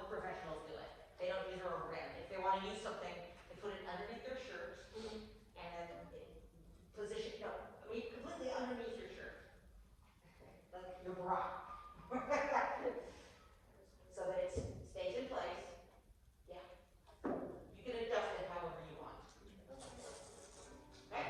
professionals do it. They don't use a rubber band. If they want to use something, they put it underneath their shirt and then position, no, I mean completely underneath your shirt, like your bra, so that it stays in place. Yeah, you can adjust it however you want. Okay.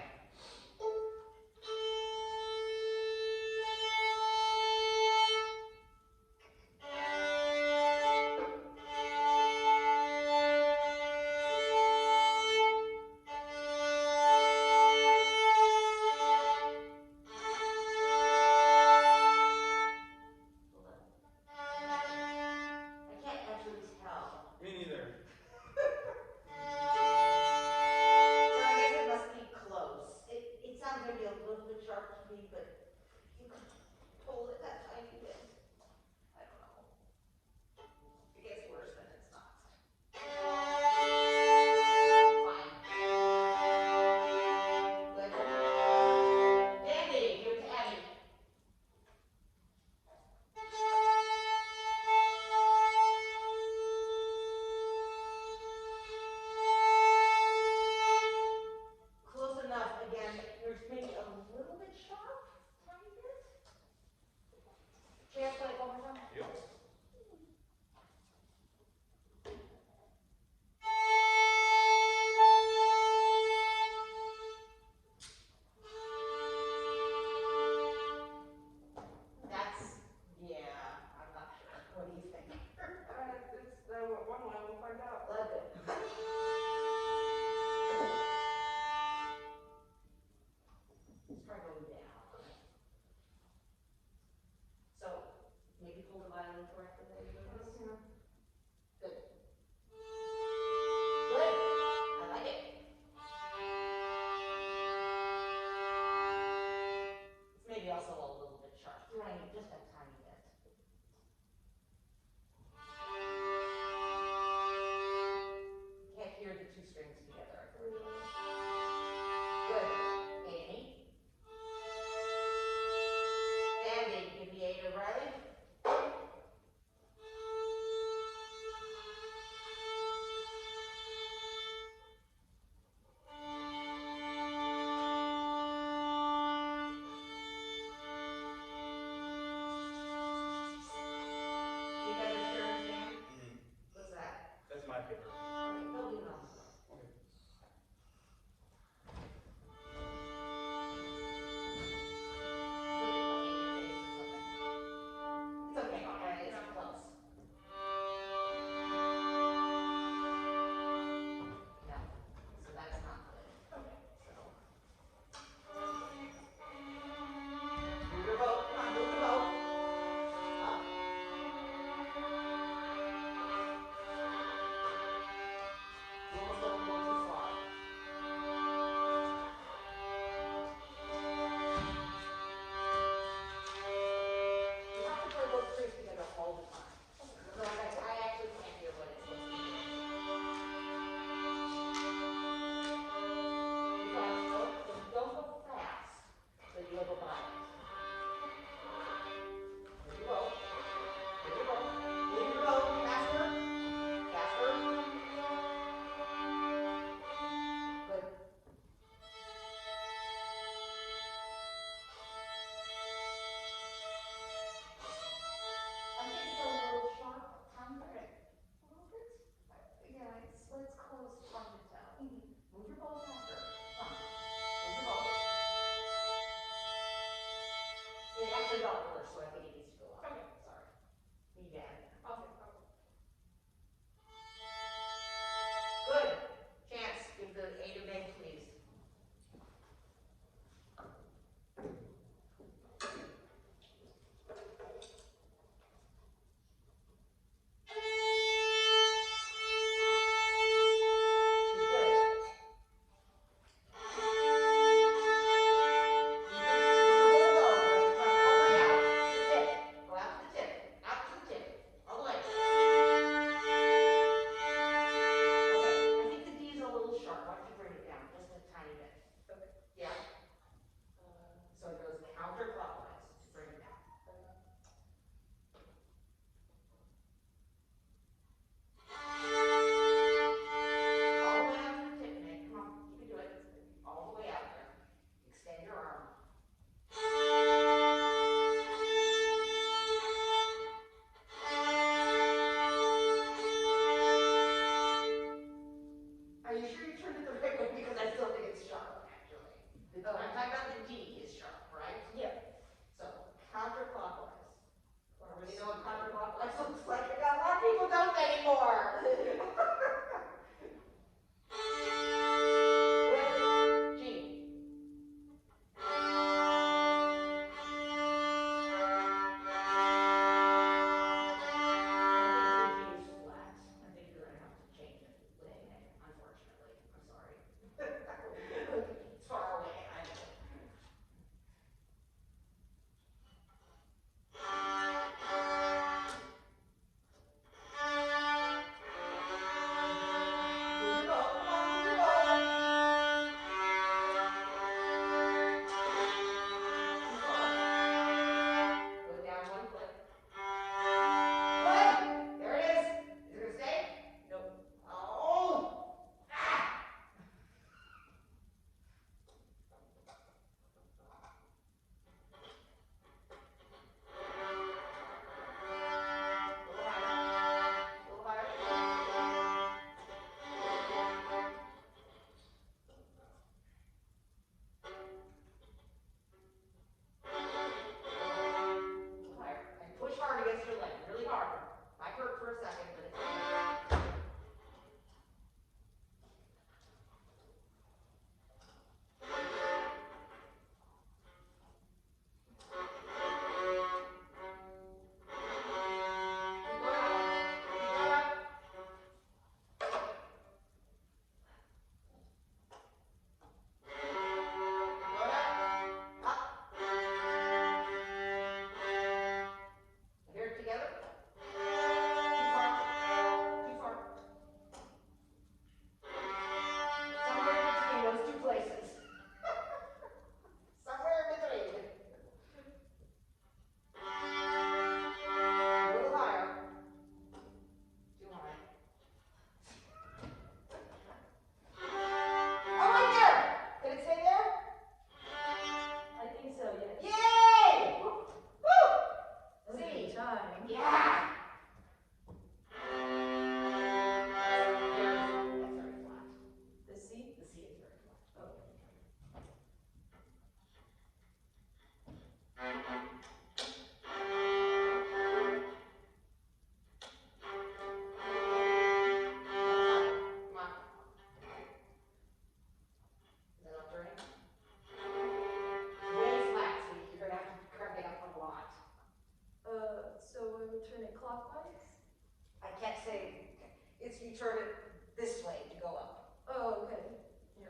you turn it this way to go up. Oh, okay.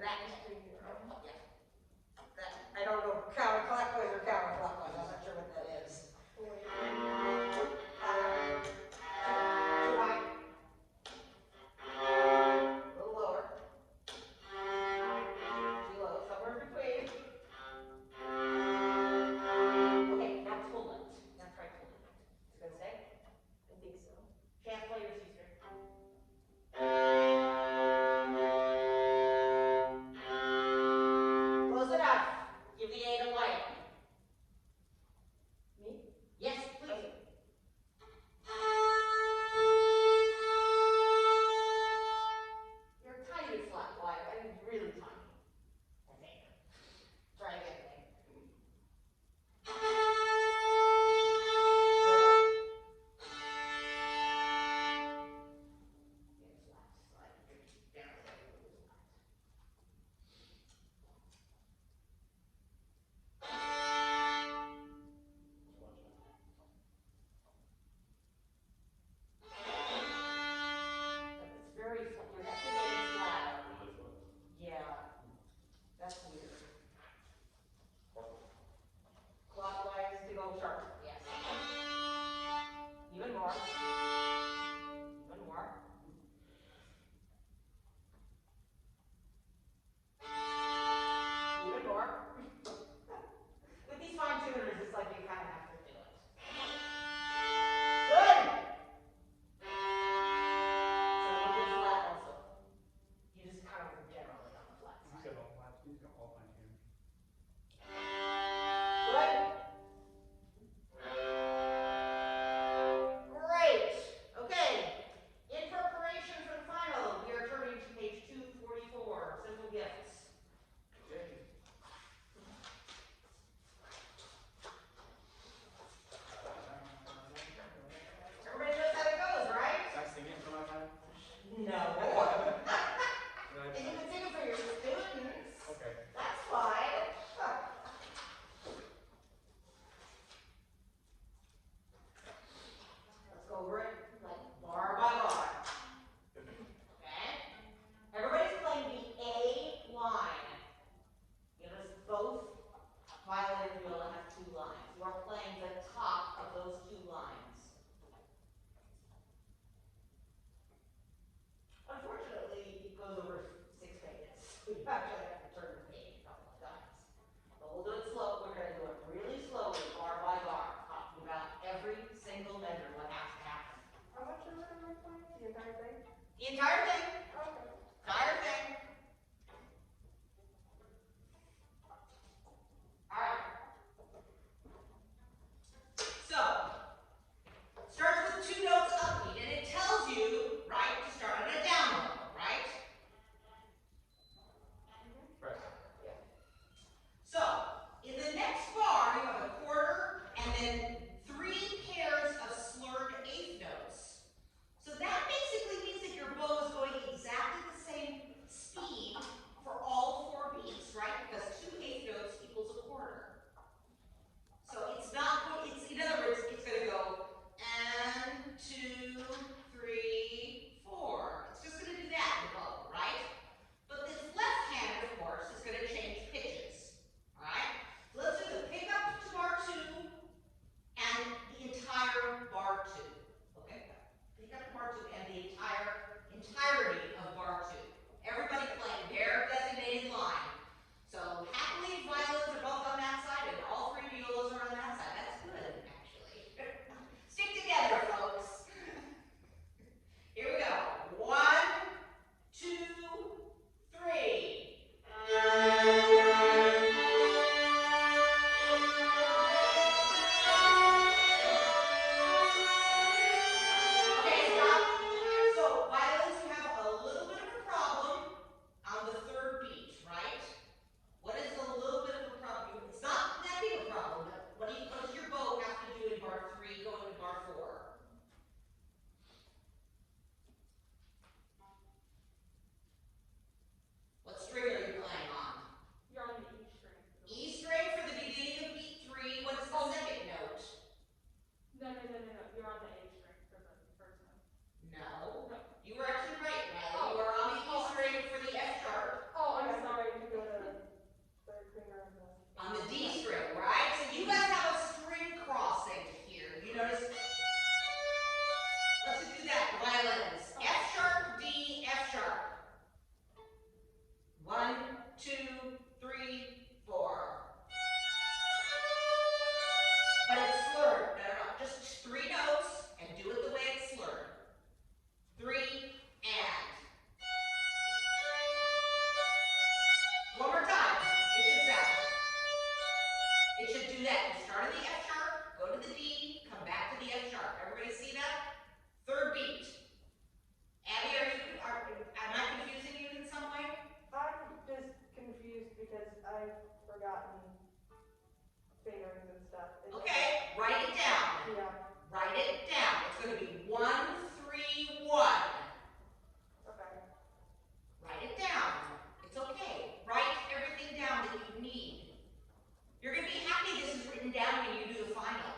That, yeah. That, I don't know counterclockwise or counterclockwise, I'm not sure what that is. Too high. A little lower. Too low, somewhere in between. Okay, now pull it. Now try pulling it. Is it gonna stay? I think so. Chance, play your C string. Close enough. Give the A to Wyatt. Me? Yes, please. You're tiny flat, Wyatt. I mean, really tiny. I think. Try again. It's very flat. You're actually getting flat. Yeah. That's weird. Clockwise to go sharp. Yes. Even more. Even more. Even more. With these fine tuners, it's like you kind of have to do it. Good! So a little bit flat also. You just kind of generally on the flat side. He's got all flat, he's got all fine tuners. Good. Great. Okay. In preparation for the final, we are turning to page 244, Simple Gifts. Everybody knows how it goes, right? Start singing for my time? No. And you can sing it for your students. Okay. That's fine. Let's go over it like bar by bar. Okay? Everybody's playing the A line. Notice both violin and viola have 2 lines. You are playing the top of those 2 lines. Unfortunately, it goes over 6 pages. We actually have to turn the page a couple of times. But we'll do it slow. We're going to do it really slowly, bar by bar, talking about every single measure, what has to happen. How much are we playing? The entire thing? The entire thing. Okay. Entire thing. All right. So, starts with 2 notes upbeat, and it tells you, right, to start at a down level, right? Right. So, in the next bar, you have a quarter and then 3 pairs of slurred 8th notes. So that basically means that your bow is going fingers and stuff. Okay, write it down. Yeah. Write it down. It's going to be 1, 3, 1. Okay. Write it down. It's okay. Write everything down that you need. You're going to be happy this is written down when you do the final.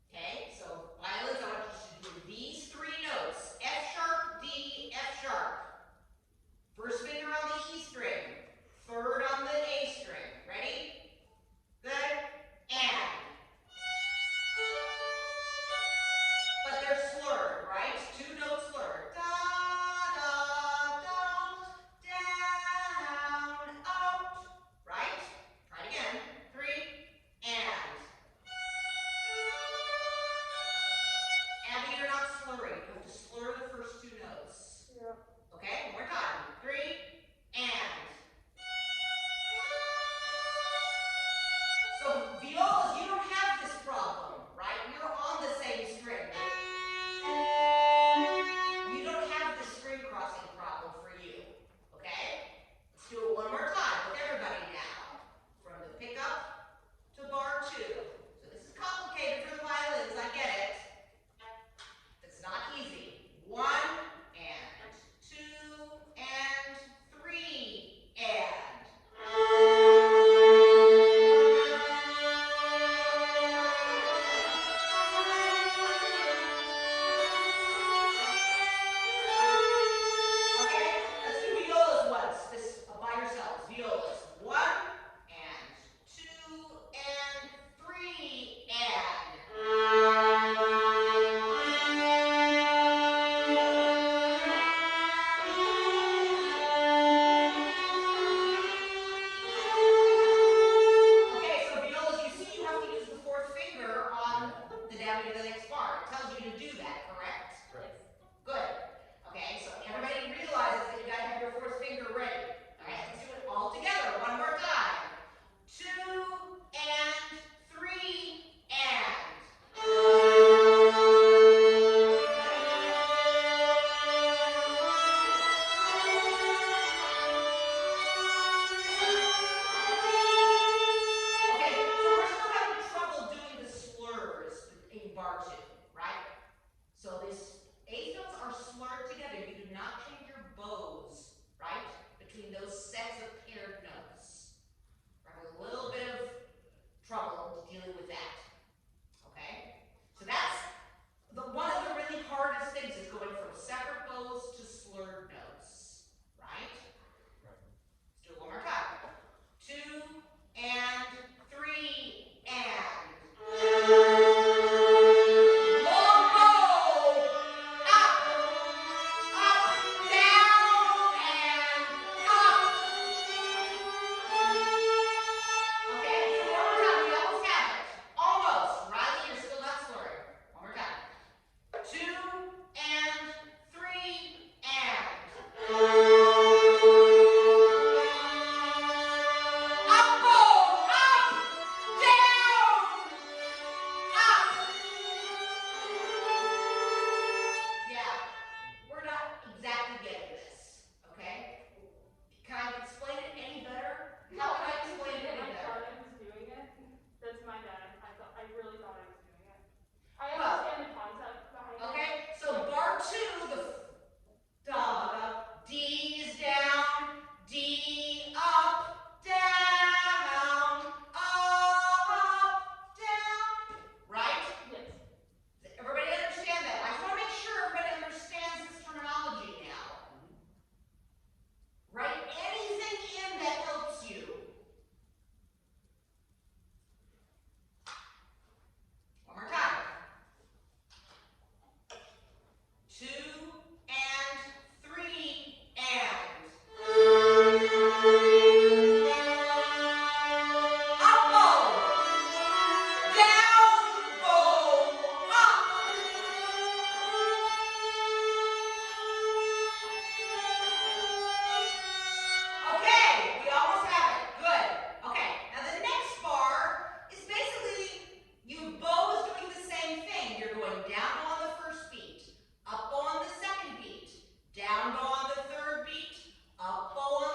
Okay, so violins, I want you to do these 3 notes. F sharp, D, F sharp. First finger on the E string. Third on the A string. Ready? Good. And. But they're slurred, right? 2 notes slurred. Da, da, da, down, out. Right? Try it again. 3, and. Abby, you're not slurring. You have to slur the first 2 notes. Yeah. Okay, one more time. 3, and. So violas, you don't have this problem, right? You're on the same string. You don't have the string crossing problem for you. Okay? Let's do it one more time with everybody now. From the pickup to bar 2. So this is complicated for the violins, I get it. It's not easy. 1 and 2 and 3 and. Okay, let's do violas once. This by yourselves. Violas. 1 and 2 and 3 and. Okay, so violas, you see you have to use the 4th finger on the down to the next bar. It tells you to do that, correct? Right. Good. Okay, so everybody realizes that you gotta have your 4th finger ready. Alright, let's do it all together one more time. 2 and 3 and. Okay, so we're still having trouble doing the slurs in bar 2, right? So these 8 notes are slurred together. You do not change your bows, right? Between those sets of paired notes. We're having a little bit of trouble dealing with that. Okay? So that's one of the really hardest things is going from separate bows to slurred notes. Right? Right. Let's do it one more time. 2 and 3 and. Long bow. Up, down, and up. Okay, so one more time. We almost have it. Almost. Riley, you're still not slurring. One more time. 2 and 3 and. Up, bow, up, down, up. Yeah, we're not exactly getting this, okay? Can I explain it any better? How can I explain it any I better? thought I was doing it. That's my bad. I really thought I was doing it. I Well, understand the concept behind it. Okay, so bar 2, the D is down, D up, down, right? Yes. Everybody understand that? I just want to make sure everybody understands this terminology now. Write anything in that helps you. One more time. 2 and 3 and. Up bow, down bow, up. Okay, we almost have it. Good. Okay, now the next bar is basically you bow is doing the same thing. You're going down bow on the first beat, up bow on the second beat, down bow on the third beat, up bow on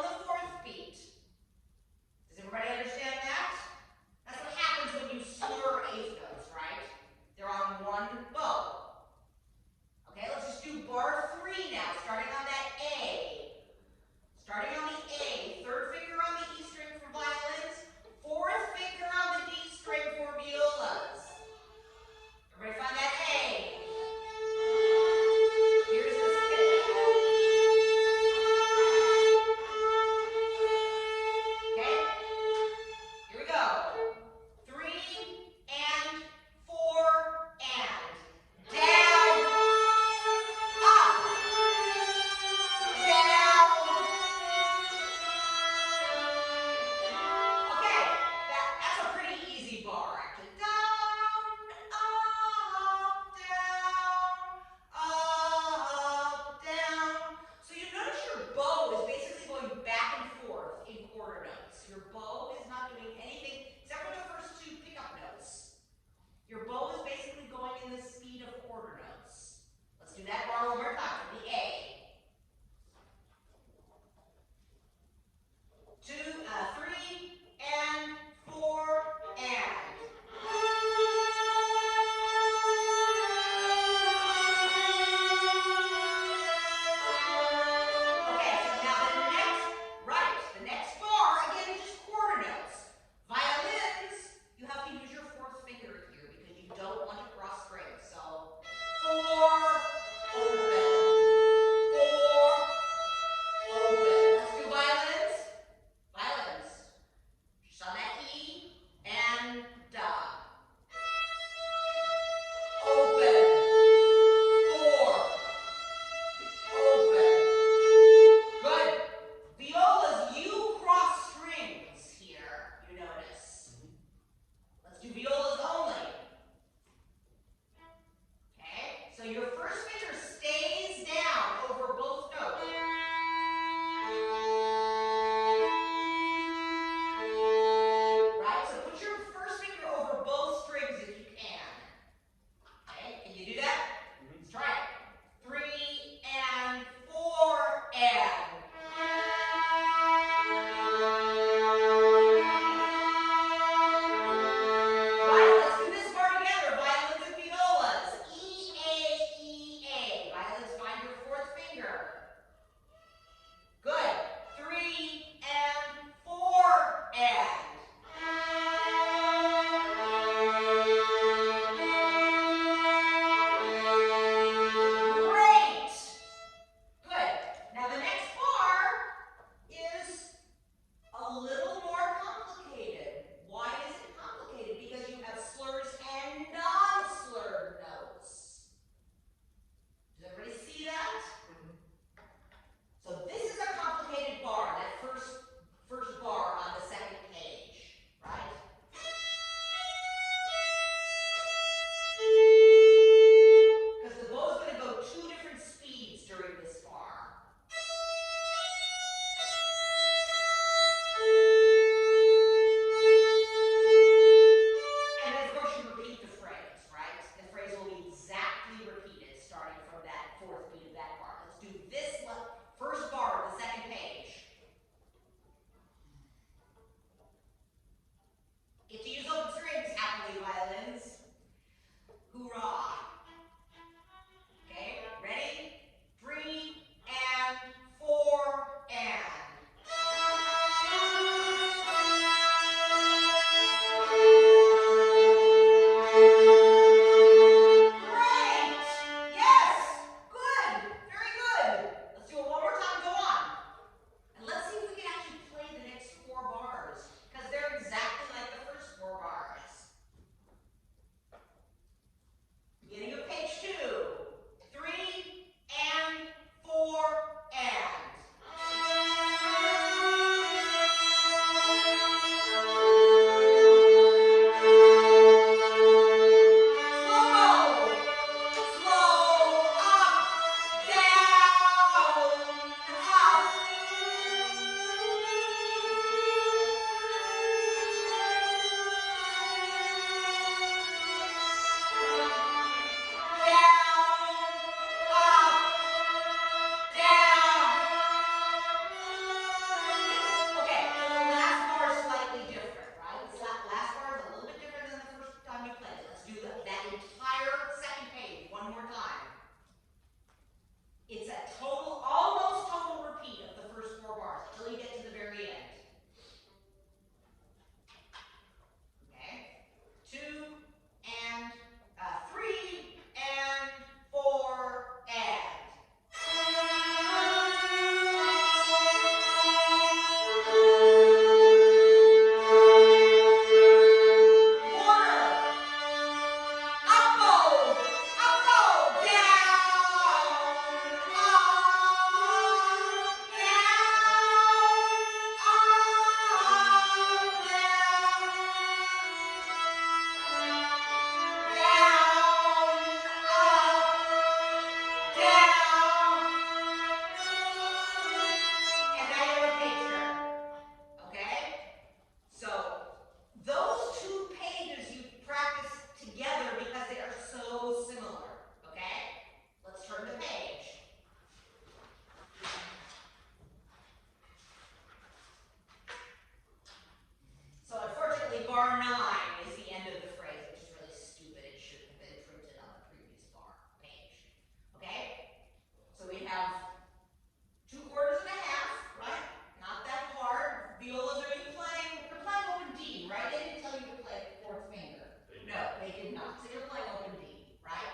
So you're playing open D, right?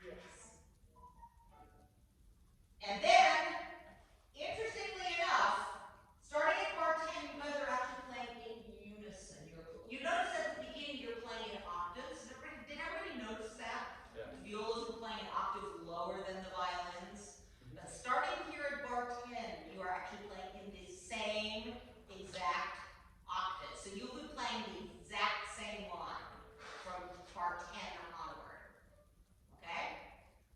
Yes. And then, interestingly enough, starting at bar 10, you guys are actually playing in unison. You notice at the beginning you're playing in octaves. Did everybody notice that? Yeah. The violas are playing an octave lower than the violins. But starting here at bar 10, you are actually playing in the same exact octave. So you'll be playing the exact same line from bar 10 onward. Okay?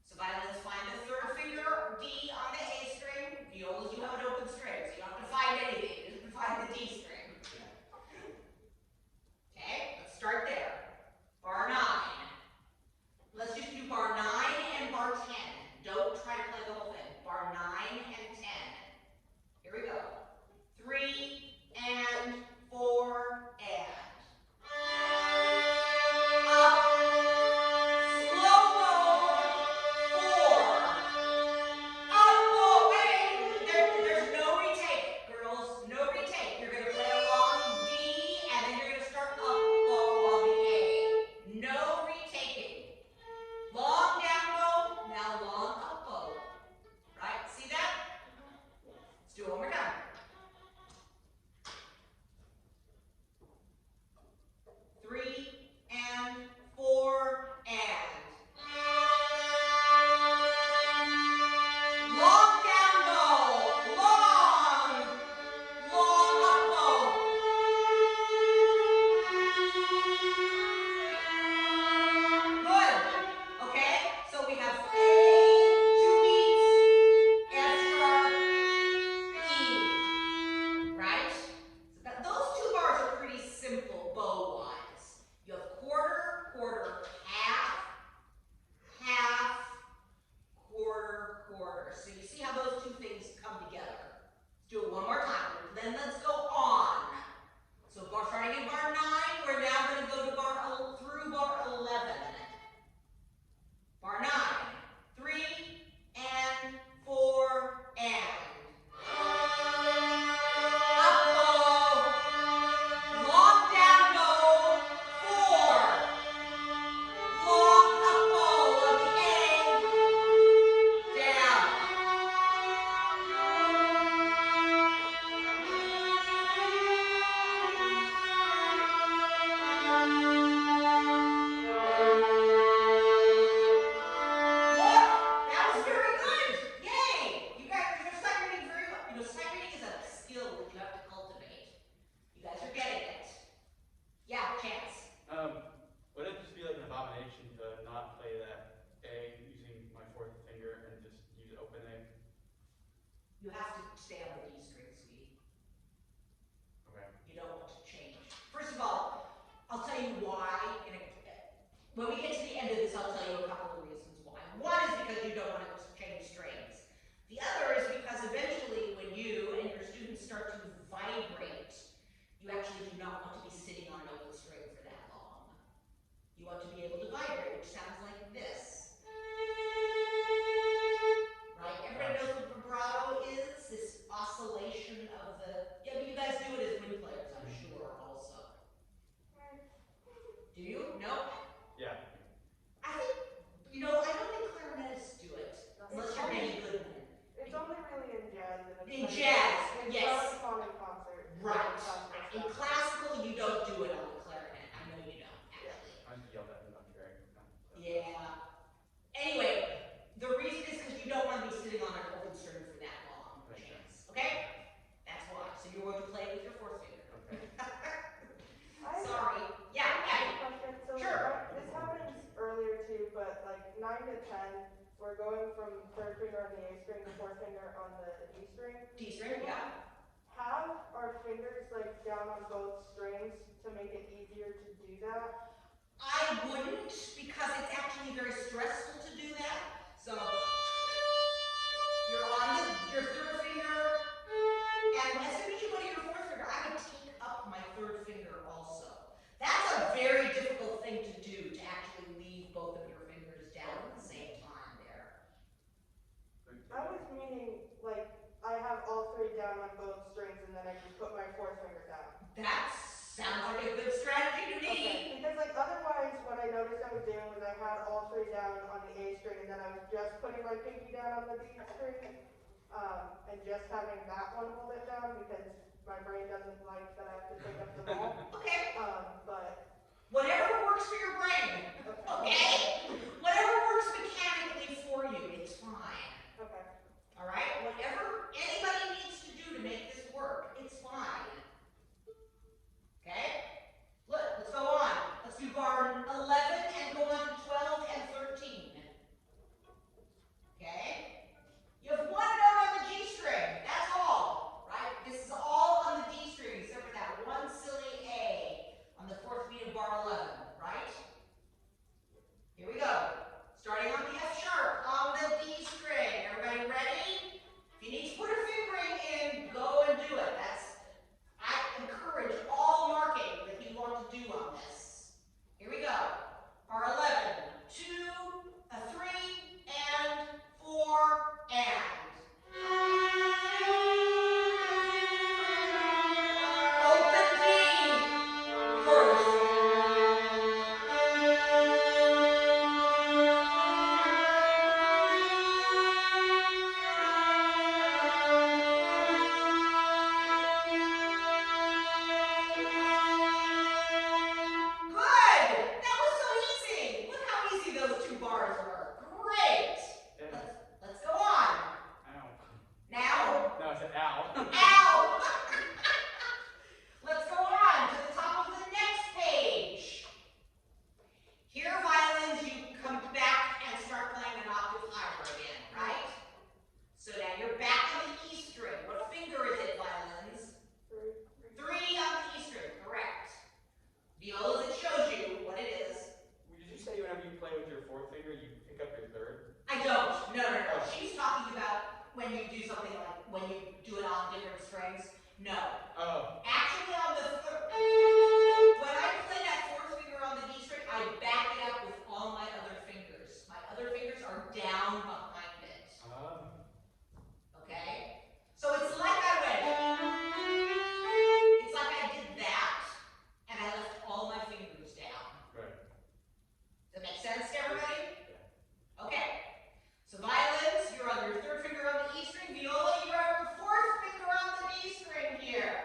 So violins find the third finger D on the A string. Violas, you have an open string, so you don't have to find anything. You just have to find the D string. Okay, let's start there. Bar 9. Let's just do bar 9 and bar 10. Don't try to play the whole thing. Bar 9 and 10. Here we go. 3 and 4 and. Up. Slow bow. 4. Up, bow. Wait. There's no retake, girls. No retake. You're going to play along D, and then you're going to start up, bow on the A. No retaking. Long down bow, now long up bow. Right? See that? Let's do it one more time. 3 and 4 and. Long down bow, long up bow. Good. Okay, so we have A, 2 beats, F sharp, E. Right? So those 2 bars are pretty simple bow-wise. You have quarter, quarter, half, half, quarter, quarter. So you see how those 2 things come together. Let's do it one more time. Then let's go on. So starting in bar 9, we're now going to go to through bar 11. Bar 9, 3 and 4 and. Up bow, long down bow, 4. Long up bow on the A, down. Look, that was very good. Yay! You guys, you're sight reading very well. You know, sight reading is a skill that you have to cultivate. You guys are getting it. Yeah, Chance. Would it just be like an abomination to not play that A using my 4th finger and just use open A? You have to stay on the D string, sweetie. Okay. You don't want to change. First of all, I'll tell you why. When we get to the end of this, I'll tell you a couple of reasons why. One is because you don't want to change strings. The other is because eventually when you and your students start to vibrate, you actually do not want to be sitting on an open string for that long. You want to be able to vibrate, which sounds like this. Right? Everybody knows what vibrato is? This oscillation of the. Yeah, but you guys do it as wind players, I'm sure, also. Do you? No? Yeah. I think, I don't think clarinetists do it. Unless you're Benny Goodman. It's only really in jazz. And it's In like- jazz, it's yes. not fun in concert. Right. Classical In stuff. classical, you don't do it on the clarinet. I know you don't, actually. I just yelled at him about Drake. Yeah. Anyway, the reason is because you don't want to be sitting on an open string for that long, Makes Chance. Okay? That's why. So you're going to play with your 4th finger. Okay. I have Sorry. Yeah, a Abby. question. So Sure. this happens earlier too, but like 9 to 10, we're going from 3rd finger on the A string to 4th finger on the D string. D string, yeah. Have our fingers like down on both strings to make it easier to do that. I wouldn't, because it's actually very stressful to do that. So you're on your 3rd finger, and as soon as you go to your 4th finger, I would take up my 3rd finger also. That's a very difficult thing to do, to actually leave both of your fingers down at the same time there. I was meaning like I have all 3 down on both strings and then I just put my 4th finger down. That sounds like a good strategy to me. Okay. Because like otherwise what I noticed I was doing my pinky down on the D string, and just having that one hold it down because my brain doesn't like that I have to pick up the ball. Okay, But whatever works for your brain, okay? Whatever works mechanically for you, it's fine. okay. All right, whatever anybody needs to do to make this work, it's fine. Okay? Look, let's go on. Let's do bar 11 and go on to 12 and 13. Okay? You have one note on the G string. That's all, right? This is all on the D string except for that one silly A on the 4th beat of bar 11, right? Here we go. Starting on the F sharp on the D string. Everybody ready? If you need to put a fingering in, go and do it. I encourage all marking that you want to do on this. Here we go. Bar 11, 2, a 3, and 4, and. Open D first. Good! That was so easy! Look how easy those 2 bars were. Great! Yeah. Let's go on. Ow. Now, No, I said ow. ow! Let's go on to the top of the next page. Here, violins, you come back and start playing an octave higher again, right? So now you're back on the E string. What finger is it, violins? 3 on the E string, correct. Violas, it shows you what it is. Did you say whenever you play with your 4th finger, you pick up your 3rd? I don't. No. She's talking about when you do something like when you do it on different strings. No. Oh. Actually, on the when I play that 4th finger on the D string, I back it up with all my other fingers. My other fingers are down behind it. Okay? So it's like I went. It's like I did that, and I left all my fingers down. Right. Does that make sense to everybody? Okay. So violins, you're on your 3rd finger on the E string. Viola, you're on your 4th finger on the D string here.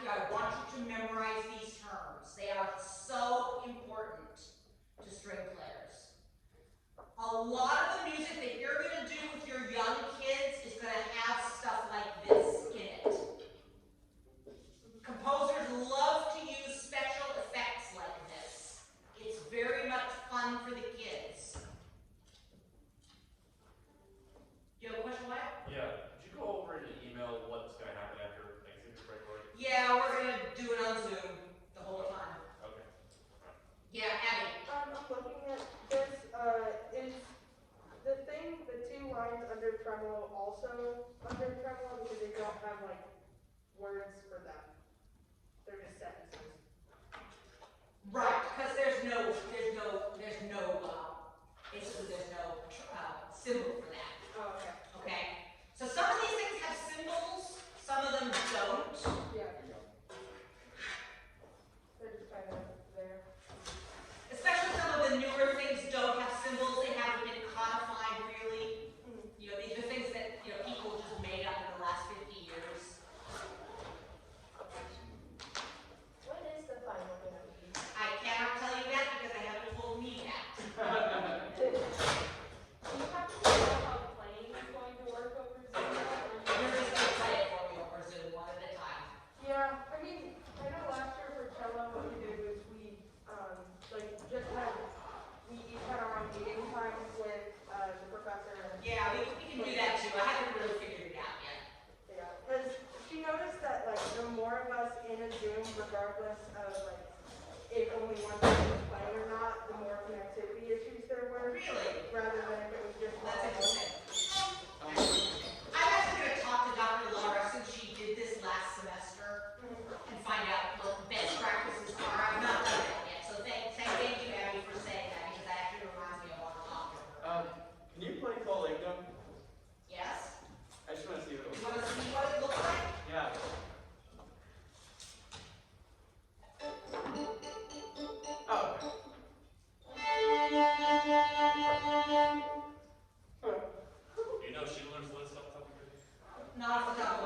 you, I want you to memorize these terms. They are so important to string players. A lot of the music that you're gonna do with your young kids is gonna have stuff like this in it. Composers love to use special effects like this. It's very much fun for the kids. You have a question, Wyatt? Yeah, could you go over in an email what's gonna happen after Thanksgiving break already? Yeah, we're gonna do it on Zoom the whole time. Okay. Yeah, Abby. I'm looking at this, is the thing, the 2 lines under tremolo also under tremolo because they don't have like words for them. They're just sentences. Right, because basically there's no symbol for that, Oh, okay. okay? So some of these things have symbols, some of them don't. Yeah. They're just kind of there. Especially some of the newer things don't have symbols, they haven't been codified really. You know, these are things that, you know, people just made up in the last 50 years. When is the final gonna be? I cannot tell you that because they haven't told me that. Do you have to figure out how playing is going to work over Zoom? You're just gonna play it for me over Zoom one at a time. Yeah, I mean, I know last year for cello, what we did was we, we each had our own meeting time with, the professor and. Yeah, we can do that too, I haven't really figured it out yet. Yeah, because she noticed that like the more of us in a Zoom, regardless of like if only one person was playing or not, the more connectivity issues there were. Really? Rather than if it was just one. That's interesting. I'm actually gonna talk to Dr. Laura since she did this last semester and find out what the best practices are. I've not done that yet, so thank you, Abby, for saying that because that actually reminds me of what I'm talking about. Can you play Collegium? Yes? I just want to see what it You looks wanna see what it looks like? like. Yeah. Oh, okay. You know she learns this off the top of her head? Not off the top of